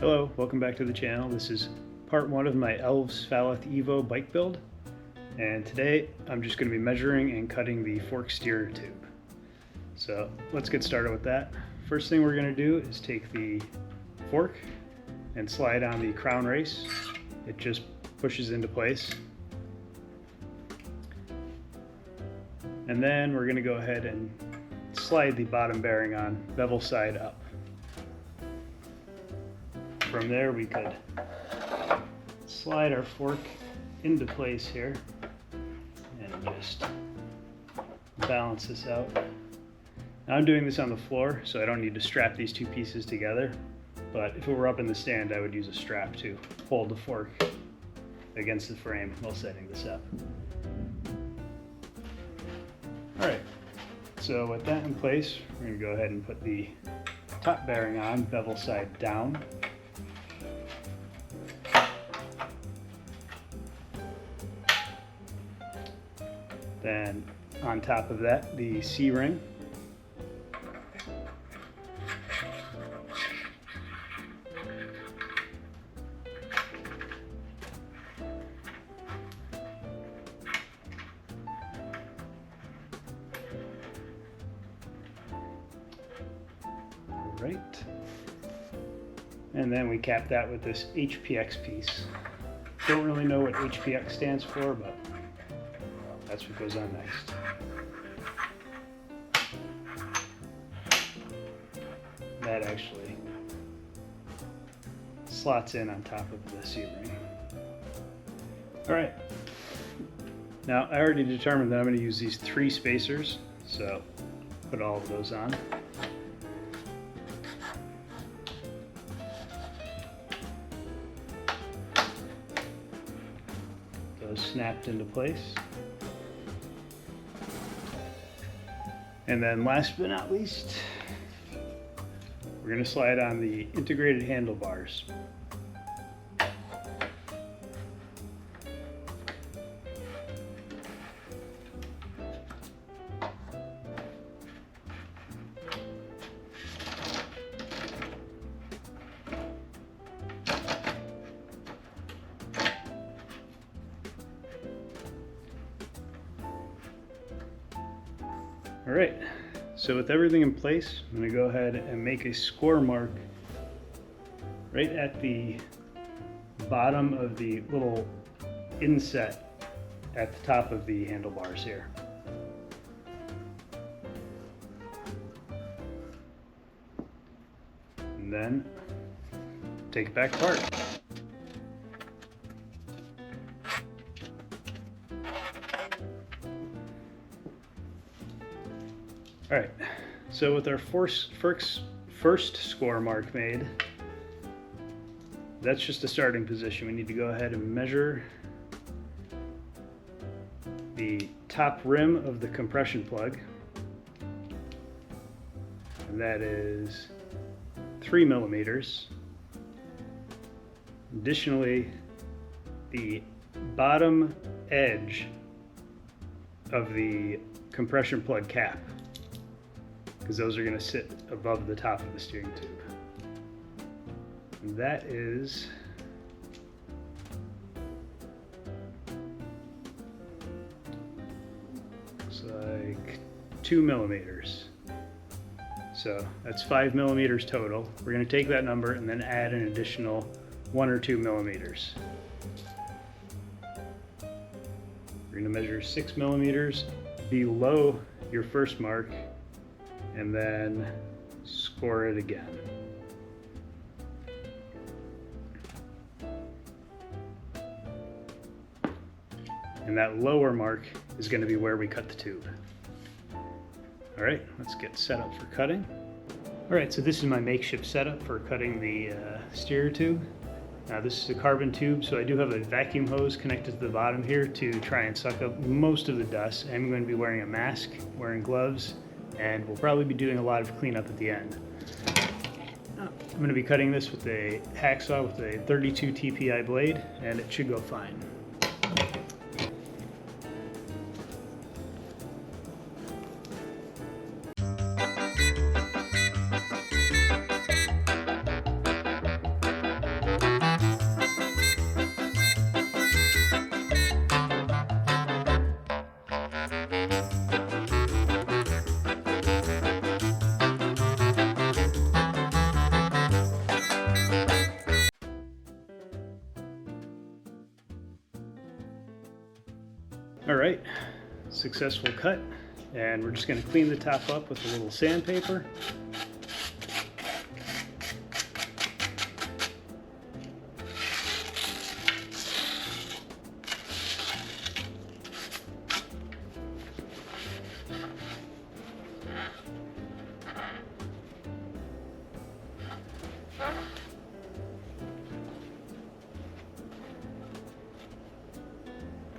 Hello, welcome back to the channel. This is part one of my Elves Falath Evo bike build, and today I'm just going to be measuring and cutting the fork steer tube. So let's get started with that. First thing we're going to do is take the fork and slide on the crown race. It just pushes into place. And then we're going to go ahead and slide the bottom bearing on bevel side up. From there we could slide our fork into place here and just balance this out. Now I'm doing this on the floor, so I don't need to strap these two pieces together, but if it were up in the stand I would use a strap to hold the fork against the frame while setting this up. Alright, so with that in place, we're going to go ahead and put the top bearing on, bevel side down. Then on top of that, the C-ring. Right. And then we cap that with this HPX piece. Don't really know what HPX stands for, but that's what goes on next. That actually slots in on top of the C-ring. Alright, now I already determined that I'm going to use these 3 spacers, so put all of those on. Those snapped into place. And then last but not least, we're going to slide on the integrated handlebars. Alright, so with everything in place, I'm going to go ahead and make a score mark right at the bottom of the little inset at the top of the handlebars here. And then take it back apart. Alright, so with our first score mark made, that's just a starting position. We need to go ahead and measure the top rim of the compression plug, and that is 3 millimeters. Additionally, the bottom edge of the compression plug cap, because those are going to sit above the top of the steering tube. And that is looks like 2 millimeters. So that's 5 millimeters total. We're going to take that number and then add an additional 1 or 2 millimeters. We're going to measure 6 millimeters below your first mark and then score it again. And that lower mark is going to be where we cut the tube. Alright, let's get set up for cutting. Alright, so this is my makeshift setup for cutting the steer tube. Now this is a carbon tube, so I do have a vacuum hose connected to the bottom here to try and suck up most of the dust. I'm going to be wearing a mask, wearing gloves, and we'll probably be doing a lot of cleanup at the end. I'm going to be cutting this with a hacksaw with a 32 TPI blade, and it should go fine. All right, successful cut. And we're just going to clean the top up with a little sandpaper.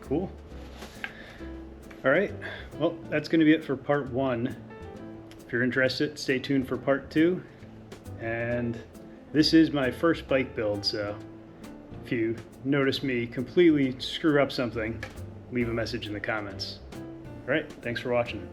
Cool. All right, well, that's going to be it for part 1. If you're interested, stay tuned for part 2. And this is my first bike build, so if you notice me completely screw up something, leave a message in the comments. All right, thanks for watching.